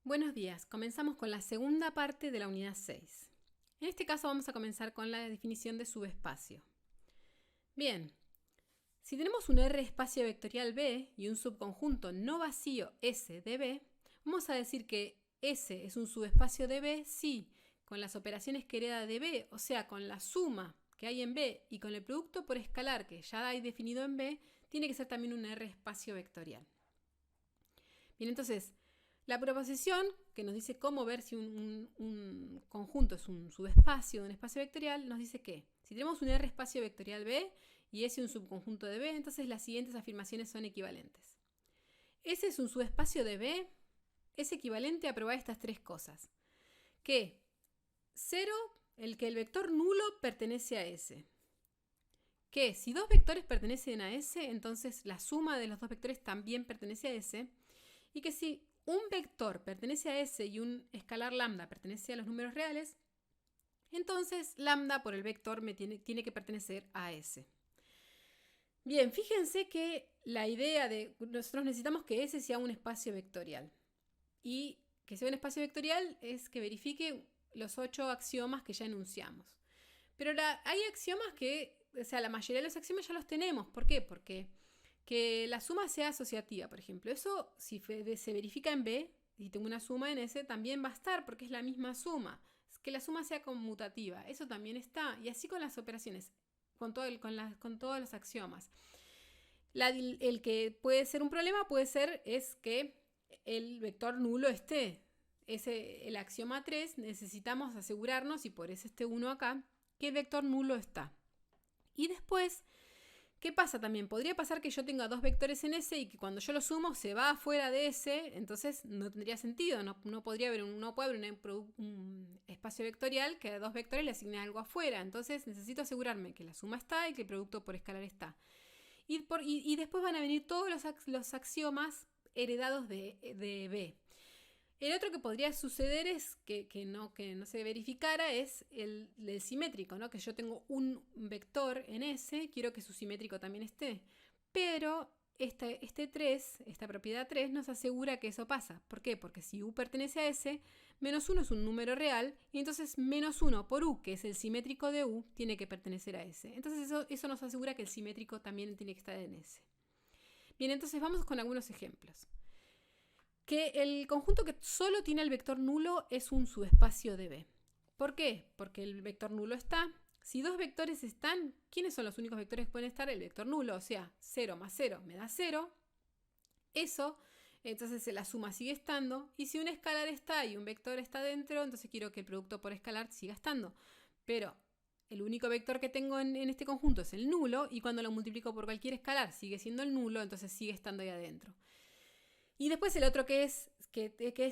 Buenos días, comenzamos con la segunda parte de la unidad 6. En este caso vamos a comenzar con la definición de subespacio. Bien, si tenemos un R espacio vectorial B y un subconjunto no vacío S de B, vamos a decir que S es un subespacio de B si con las operaciones que hereda de B, o sea, con la suma que hay en B y con el producto por escalar que ya hay definido en B, tiene que ser también un R espacio vectorial. Bien, entonces, la proposición que nos dice cómo ver si un conjunto es un subespacio de un espacio vectorial, nos dice que si tenemos un R espacio vectorial B y S un subconjunto de B, entonces las siguientes afirmaciones son equivalentes. S es un subespacio de B, es equivalente a probar estas tres cosas. Que 0, que el vector nulo pertenece a S. Que si dos vectores pertenecen a S, entonces la suma de los dos vectores también pertenece a S. Y que si un vector pertenece a S y un escalar lambda pertenece a los números reales, entonces lambda por el vector tiene que pertenecer a S. Bien, fíjense que la idea de nosotros necesitamos que S sea un espacio vectorial. Y que sea un espacio vectorial es que verifique los 8 axiomas que ya enunciamos. Pero hay axiomas que, o sea, la mayoría de los axiomas ya los tenemos. ¿Por qué? Porque que la suma sea asociativa, por ejemplo. Eso, si se verifica en B y tengo una suma en S, también va a estar porque es la misma suma. Que la suma sea conmutativa, eso también está. Y así con las operaciones, con todos los axiomas. El que puede ser un problema es que el vector nulo esté. El axioma 3 necesitamos asegurarnos, y por eso este 1 acá, que el vector nulo está. Y después, ¿qué pasa también? Podría pasar que yo tenga dos vectores en S y que cuando yo los sumo se va afuera de S, entonces no tendría sentido, no puede haber un espacio vectorial que a dos vectores le asigne algo afuera, entonces necesito asegurarme que la suma está y que el producto por escalar está. Y después van a venir todos los axiomas heredados de B. El otro que podría suceder es que no se verificara es el simétrico, ¿no? Que yo tengo un vector en S, quiero que su simétrico también esté. Pero este 3, esta propiedad 3, nos asegura que eso pasa. ¿Por qué? Porque si U pertenece a S, menos 1 es un número real, y entonces menos 1 por U, que es el simétrico de U, tiene que pertenecer a S. Entonces eso nos asegura que el simétrico también tiene que estar en S. Bien, entonces vamos con algunos ejemplos. Que el conjunto que solo tiene el vector nulo es un subespacio de B. ¿Por qué? Porque el vector nulo está. Si dos vectores están, ¿quiénes son los únicos vectores que pueden estar? El vector nulo, o sea, 0 más 0 me da 0. Eso, entonces la suma sigue estando. Y si un escalar está y un vector está dentro, entonces quiero que el producto por escalar siga estando. Pero el único vector que tengo en este conjunto es el nulo, y cuando lo multiplico por cualquier escalar sigue siendo el nulo, entonces sigue estando ahí adentro. Y después el otro que es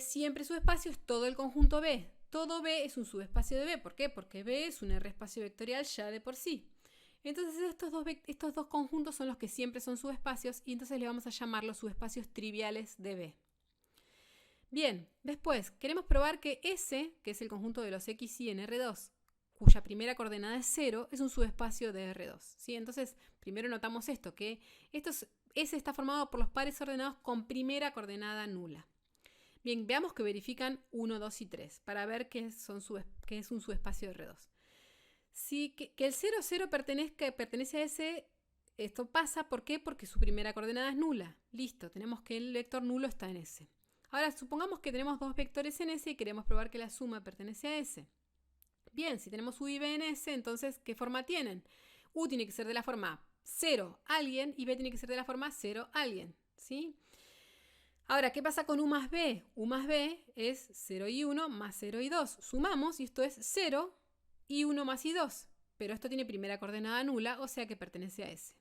siempre subespacio es todo el conjunto B. Todo B es un subespacio de B. ¿Por qué? Porque B es un R espacio vectorial ya de por sí. Entonces estos dos conjuntos son los que siempre son subespacios, y entonces le vamos a llamar los subespacios triviales de B. Bien, después queremos probar que S, que es el conjunto de los X y en R2, cuya primera coordenada es 0, es un subespacio de R2. ¿Sí? Entonces, primero notamos esto, que S está formado por los pares ordenados con primera coordenada nula. Bien, veamos que verifican 1, 2 y 3 para ver qué es un subespacio de R2. Que el 0, 0 pertenece a S, esto pasa, ¿por qué? Porque su primera coordenada es nula. Listo, tenemos que el vector nulo está en S. Ahora, supongamos que tenemos dos vectores en S y queremos probar que la suma pertenece a S. Bien, si tenemos U y B en S, entonces, ¿qué forma tienen? U tiene que ser de la forma 0 alguien y B tiene que ser de la forma 0 alguien. ¿Sí? Ahora, ¿qué pasa con U más B? U más B es 0 y 1 más 0 y 2. Sumamos y esto es 0 y 1 más y 2. Pero esto tiene primera coordenada nula, o sea que pertenece a S.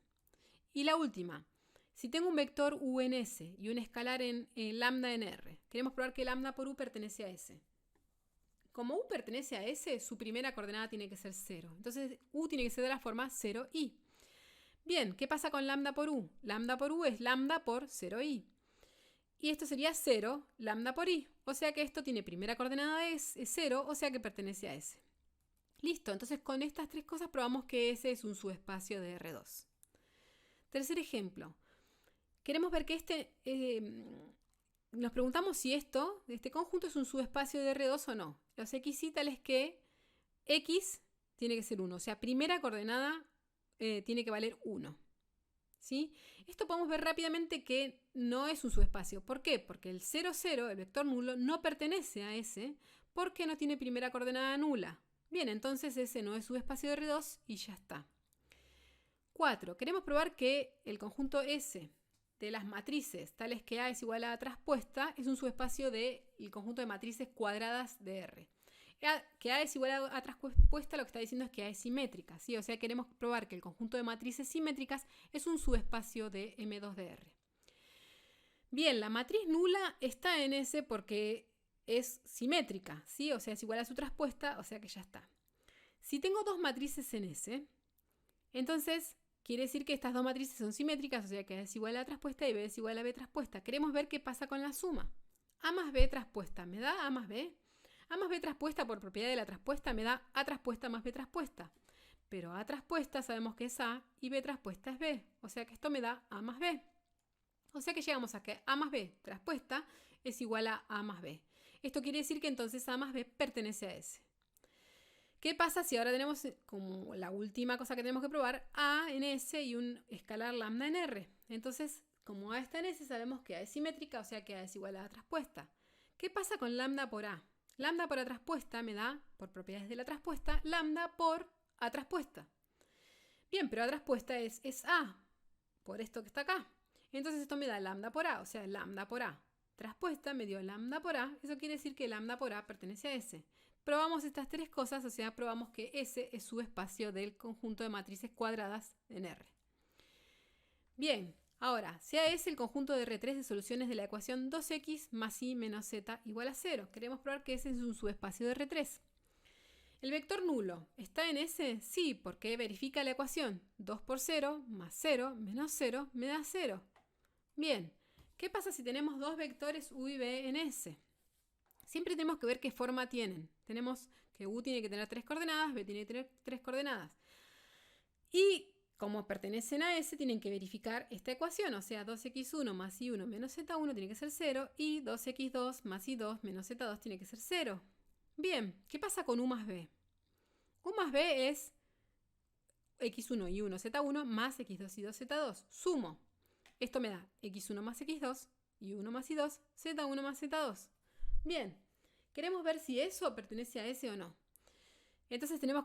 Y la última. Si tengo un vector U en S y un escalar en lambda en R, queremos probar que lambda por U pertenece a S. Como U pertenece a S, su primera coordenada tiene que ser 0. Entonces U tiene que ser de la forma 0i. Bien, ¿qué pasa con lambda por U? Lambda por U es lambda por 0i. Y esto sería 0 lambda por i. O sea que esto tiene primera coordenada es 0, o sea que pertenece a S. Listo, entonces con estas tres cosas probamos que S es un subespacio de R2. Tercer ejemplo. Queremos ver que nos preguntamos si este conjunto es un subespacio de R2 o no. Los x y tales que x tiene que ser 1, o sea, primera coordenada tiene que valer 1. ¿Sí? Esto podemos ver rápidamente que no es un subespacio. ¿Por qué? Porque el 0, 0, el vector nulo, no pertenece a S porque no tiene primera coordenada nula. Bien, entonces ese no es subespacio de R2 y ya está. 4. Queremos probar que el conjunto S de las matrices tales que A es igual a A traspuesta es un subespacio del conjunto de matrices cuadradas de R. Que A es igual a A traspuesta lo que está diciendo es que A es simétrica, ¿sí? O sea, queremos probar que el conjunto de matrices simétricas es un subespacio de M2 de R. Bien, la matriz nula está en S porque es simétrica, ¿sí? O sea, es igual a su traspuesta, o sea que ya está. Si tengo dos matrices en S, entonces quiere decir que estas dos matrices son simétricas, o sea que A es igual a A traspuesta y B es igual a B traspuesta. Queremos ver qué pasa con la suma. A más B traspuesta, ¿me da A más B? A más B traspuesta por propiedad de la traspuesta me da A traspuesta más B traspuesta. Pero A traspuesta sabemos que es A y B traspuesta es B. O sea que esto me da A más B. O sea que llegamos a que A más B traspuesta es igual a A más B. Esto quiere decir que entonces A más B pertenece a S. ¿Qué pasa si ahora tenemos como la última cosa que tenemos que probar A en S y un escalar lambda en R? Entonces, como A está en S, sabemos que A es simétrica, o sea que A es igual a A traspuesta. ¿Qué pasa con lambda por A? Lambda por A traspuesta me da, por propiedades de la traspuesta, lambda por A traspuesta. Bien, pero A traspuesta es A, por esto que está acá. Entonces esto me da lambda por A, o sea, lambda por A traspuesta me dio lambda por A. Eso quiere decir que lambda por A pertenece a S. Probamos estas tres cosas, o sea, probamos que S es subespacio del conjunto de matrices cuadradas en R. Bien. Ahora, sea S el conjunto de R3 de soluciones de la ecuación 2x más y menos z igual a 0. Queremos probar que S es un subespacio de R3. ¿El vector nulo está en S? Sí, porque verifica la ecuación. 2 por 0 más 0 menos 0 me da 0. Bien, ¿qué pasa si tenemos dos vectores U y B en S? Siempre tenemos que ver qué forma tienen. Tenemos que U tiene que tener 3 coordenadas, B tiene que tener 3 coordenadas. Y como pertenecen a S, tienen que verificar esta ecuación, o sea, 2x1 más y1 menos z1 tiene que ser 0 y 2x2 más y2 menos z2 tiene que ser 0. Bien, ¿qué pasa con U más B? U más B es x1 y 1 z1 más x2 y 2 z2. Sumo. Esto me da x1 más x2 y 1 más y2, z1 más z2. Bien, queremos ver si eso pertenece a S o no. Entonces tenemos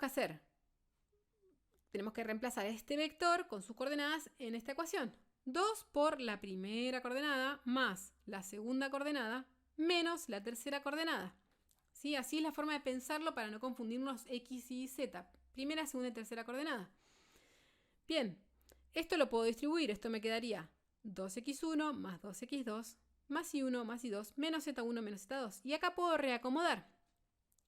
que reemplazar este vector con sus coordenadas en esta ecuación. 2 por la primera coordenada más la segunda coordenada menos la tercera coordenada. ¿Sí? Así es la forma de pensarlo para no confundirnos x y z. Primera, segunda y tercera coordenada. Bien, esto lo puedo distribuir. Esto me quedaría 2x1 más 2x2 más y1 más y2 menos z1 menos z2. Y acá puedo reacomodar.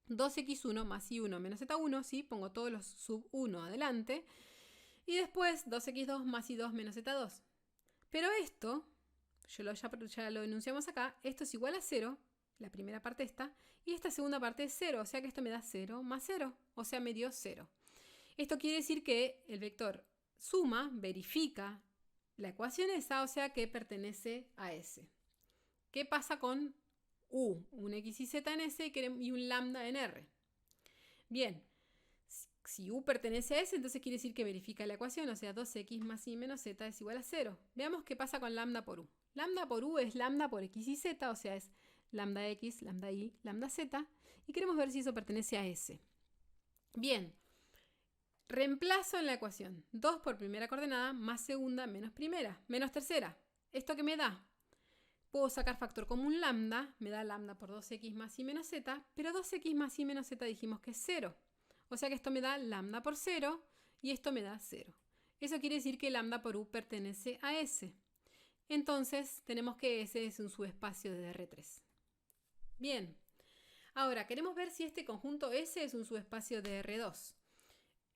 2x1 más y1 menos z1, ¿sí? Pongo todos los sub 1 adelante. Y después 2x2 más y2 menos z2. Pero esto, ya lo enunciamos acá, esto es igual a 0, la primera parte está, y esta segunda parte es 0, o sea que esto me da 0 más 0, o sea me dio 0. Esto quiere decir que el vector suma, verifica la ecuación esa, o sea que pertenece a S. ¿Qué pasa con U? Un X y Z en S y un lambda en R. Bien, si U pertenece a S, entonces quiere decir que verifica la ecuación, o sea, 2x más y menos z es igual a 0. Veamos qué pasa con lambda por U. Lambda por U es lambda por X y Z, o sea, es lambda X, lambda Y, lambda Z, y queremos ver si eso pertenece a S. Bien, reemplazo en la ecuación 2 por primera coordenada más segunda menos primera, menos tercera. ¿Esto qué me da? Puedo sacar factor común lambda, me da lambda por 2x más y menos z, pero 2x más y menos z dijimos que es 0. O sea que esto me da lambda por 0 y esto me da 0. Eso quiere decir que lambda por U pertenece a S. Entonces tenemos que S es un subespacio de R3. Bien, ahora queremos ver si este conjunto S es un subespacio de R2.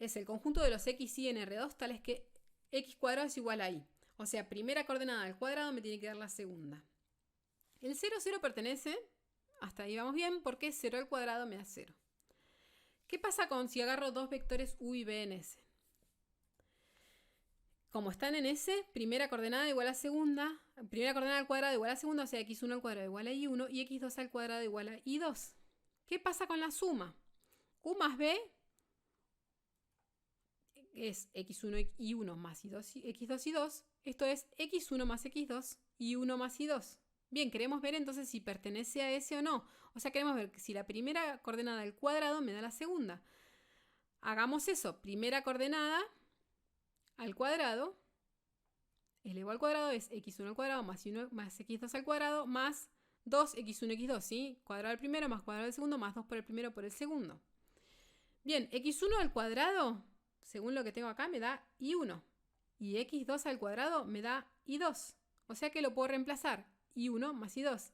Es el conjunto de los x y en R2 tales que x cuadrado es igual a y. O sea, primera coordenada al cuadrado me tiene que dar la segunda. El 0, 0 pertenece, hasta ahí vamos bien, porque 0 al cuadrado me da 0. ¿Qué pasa con si agarro dos vectores U y B en S? Como están en S, primera coordenada igual a segunda, primera coordenada al cuadrado igual a segunda, o sea, x1 al cuadrado igual a y1 y x2 al cuadrado igual a y2. ¿Qué pasa con la suma? U más b es x1 y 1 más x2 y 2. Esto es x1 más x2 y 1 más y2. Bien, queremos ver entonces si pertenece a ese o no. O sea, queremos ver si la primera coordenada al cuadrado me da la segunda. Hagamos eso. Primera coordenada al cuadrado. Elevado al cuadrado es x1 al cuadrado más x2 al cuadrado más 2x1, x2, ¿sí? Cuadrado del primero más cuadrado del segundo más 2 por el primero por el segundo. Bien, x1 al cuadrado, según lo que tengo acá, me da y1. Y x2 al cuadrado me da y2. O sea que lo puedo reemplazar. y1 más y2.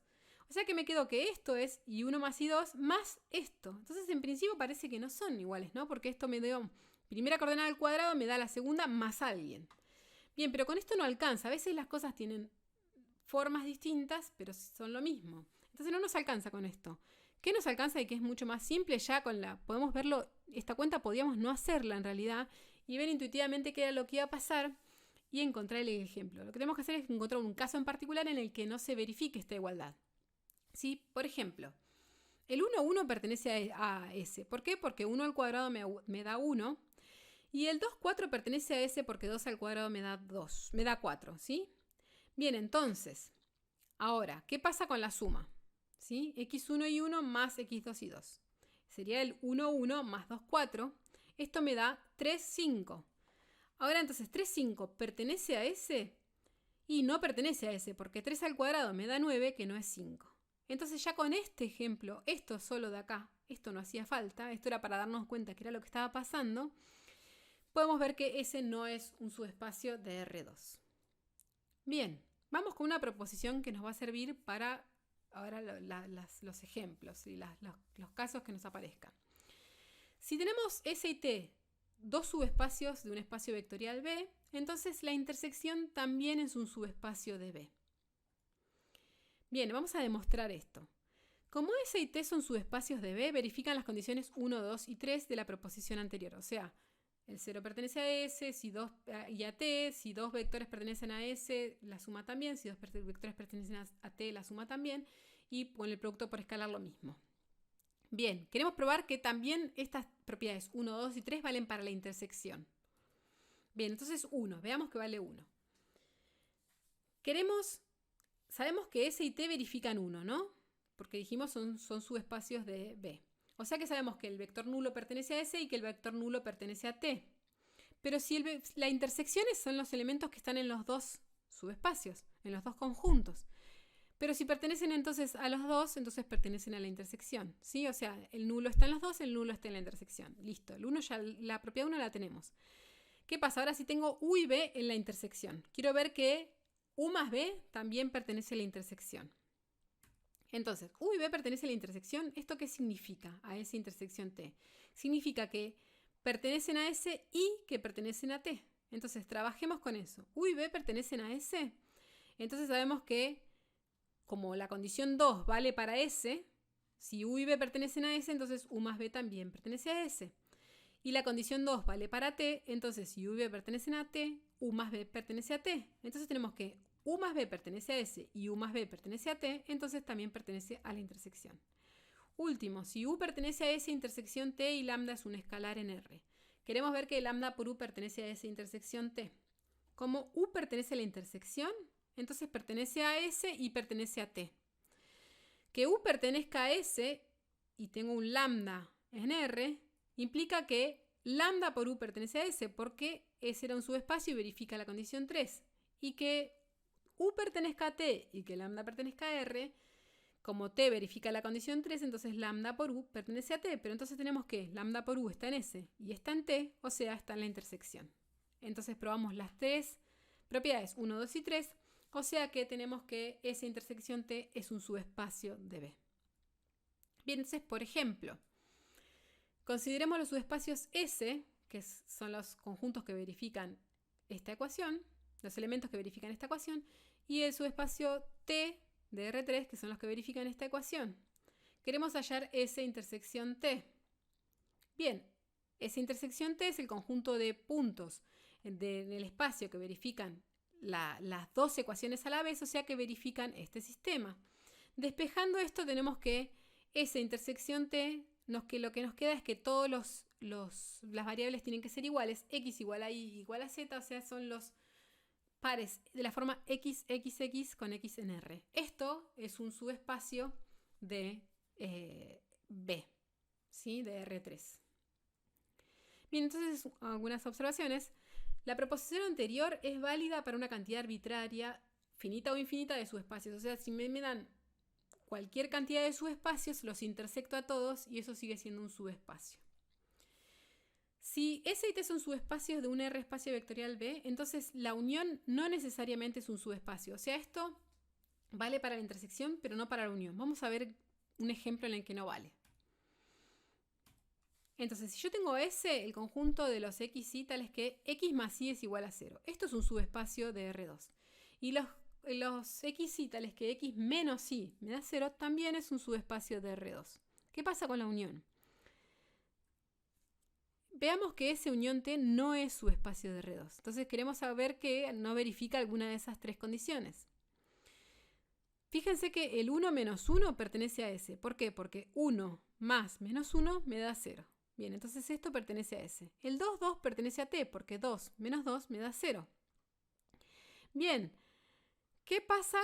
O sea que me quedo que esto es y1 más y2 más esto. Entonces en principio parece que no son iguales, ¿no? Porque esto me dio primera coordenada al cuadrado, me da la segunda más alguien. Bien, pero con esto no alcanza. A veces las cosas tienen formas distintas, pero son lo mismo. Entonces no nos alcanza con esto. ¿Qué nos alcanza y que es mucho más simple? Ya con podemos verlo, esta cuenta podíamos no hacerla en realidad y ver intuitivamente qué era lo que iba a pasar y encontrar el ejemplo. Lo que tenemos que hacer es encontrar un caso en particular en el que no se verifique esta igualdad. ¿Sí? Por ejemplo, el 1, 1 pertenece a S. ¿Por qué? Porque 1 al cuadrado me da 1. Y el 2, 4 pertenece a S porque 2 al cuadrado me da 4, ¿sí? Bien, entonces, ahora, ¿qué pasa con la suma? ¿Sí? x1 y 1 más x2 y 2. Sería el 1, 1 más 2, 4. Esto me da 3, 5. Ahora entonces, 3, 5 pertenece a S y no pertenece a S porque 3 al cuadrado me da 9, que no es 5. Entonces ya con este ejemplo, esto solo de acá, esto no hacía falta, esto era para darnos cuenta que era lo que estaba pasando, podemos ver que ese no es un subespacio de R2. Bien, vamos con una proposición que nos va a servir para ahora los ejemplos y los casos que nos aparezcan. Si tenemos S y T, dos subespacios de un espacio vectorial B, entonces la intersección también es un subespacio de B. Bien, vamos a demostrar esto. Como S y T son subespacios de B, verifican las condiciones 1, 2 y 3 de la proposición anterior. O sea, el 0 pertenece a S y a T. Si dos vectores pertenecen a S, la suma también. Si dos vectores pertenecen a T, la suma también. Y con el producto por escalar lo mismo. Bien, queremos probar que también estas propiedades 1, 2 y 3 valen para la intersección. Bien, entonces 1. Veamos que vale 1. Sabemos que S y T verifican 1, ¿no? Porque dijimos son subespacios de B. O sea que sabemos que el vector nulo pertenece a S y que el vector nulo pertenece a T. Pero si la intersección son los elementos que están en los dos subespacios, en los dos conjuntos. Pero si pertenecen entonces a los dos, entonces pertenecen a la intersección, ¿sí? O sea, el nulo está en los dos, el nulo está en la intersección. Listo, el 1 ya, la propiedad 1 la tenemos. ¿Qué pasa? Ahora si tengo U y B en la intersección. Quiero ver que U más B también pertenece a la intersección. Entonces, U y B pertenece a la intersección. ¿Esto qué significa a esa intersección T? Significa que pertenecen a S y que pertenecen a T. Entonces, trabajemos con eso. U y B pertenecen a S. Entonces sabemos que como la condición 2 vale para S, si U y B pertenecen a S, entonces U más B también pertenece a S. Y la condición 2 vale para T, entonces si U y B pertenecen a T, U más B pertenece a T. Entonces tenemos que U más B pertenece a S y U más B pertenece a T, entonces también pertenece a la intersección. Último, si U pertenece a S intersección T y lambda es un escalar en R. Queremos ver que lambda por U pertenece a S intersección T. Como U pertenece a la intersección, entonces pertenece a S y pertenece a T. Que U pertenezca a S y tengo un lambda en R, implica que lambda por U pertenece a S porque S era un subespacio y verifica la condición 3. Y que U pertenezca a T y que lambda pertenezca a R, como T verifica la condición 3, entonces lambda por U pertenece a T. Pero entonces tenemos que lambda por U está en S y está en T, o sea, está en la intersección. Entonces probamos las tres propiedades 1, 2 y 3, o sea que tenemos que esa intersección T es un subespacio de B. Bien, entonces, por ejemplo, consideremos los subespacios S, que son los conjuntos que verifican esta ecuación, los elementos que verifican esta ecuación, y el subespacio T de R3, que son los que verifican esta ecuación. Queremos hallar esa intersección T. Bien, esa intersección T es el conjunto de puntos en el espacio que verifican las dos ecuaciones a la vez, o sea que verifican este sistema. Despejando esto tenemos que esa intersección T, lo que nos queda es que todas las variables tienen que ser iguales, x igual a y igual a z, o sea, son los pares de la forma x, x, x con x en R. Esto es un subespacio de B, ¿sí? De R3. Bien, entonces algunas observaciones. La proposición anterior es válida para una cantidad arbitraria, finita o infinita, de subespacios. O sea, si me dan cualquier cantidad de subespacios, los intersecto a todos y eso sigue siendo un subespacio. Si S y T son subespacios de un R espacio vectorial B, entonces la unión no necesariamente es un subespacio. O sea, esto vale para la intersección, pero no para la unión. Vamos a ver un ejemplo en el que no vale. Entonces, si yo tengo S, el conjunto de los x y tales que x más y es igual a 0. Esto es un subespacio de R2. Y los x y tales que x menos y me da 0 también es un subespacio de R2. ¿Qué pasa con la unión? Veamos que S unión T no es subespacio de R2. Entonces queremos saber que no verifica alguna de esas tres condiciones. Fíjense que el 1 menos 1 pertenece a S. ¿Por qué? Porque 1 más menos 1 me da 0. Bien, entonces esto pertenece a S. El 2, 2 pertenece a T, porque 2 menos 2 me da 0. Bien, ¿qué pasa?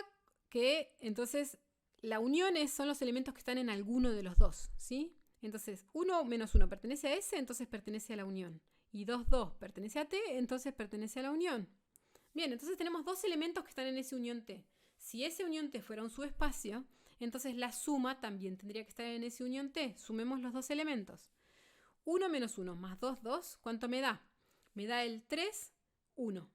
Que entonces la unión son los elementos que están en alguno de los dos, ¿sí? Entonces 1 menos 1 pertenece a S, entonces pertenece a la unión. Y 2, 2 pertenece a T, entonces pertenece a la unión. Bien, entonces tenemos dos elementos que están en S unión T. Si S unión T fuera un subespacio, entonces la suma también tendría que estar en S unión T. Sumemos los dos elementos. 1 menos 1 más 2, 2, ¿cuánto me da? Me da el 3, 1.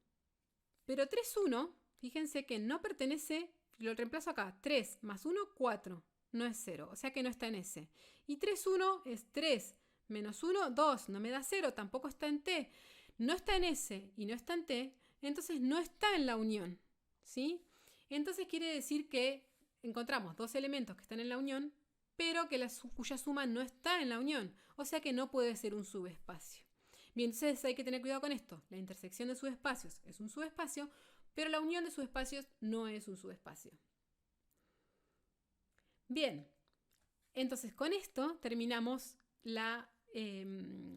Pero 3, 1, fíjense que no pertenece, lo reemplazo acá, 3 más 1, 4, no es 0, o sea que no está en S. Y 3, 1 es 3 menos 1, 2, no me da 0, tampoco está en T. No está en S y no está en T, entonces no está en la unión, ¿sí? Entonces quiere decir que encontramos dos elementos que están en la unión, pero que cuya suma no está en la unión, o sea que no puede ser un subespacio. Bien, entonces hay que tener cuidado con esto. La intersección de subespacios es un subespacio, pero la unión de subespacios no es un subespacio. Bien, entonces con esto terminamos la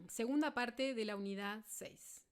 segunda parte de la unidad 6.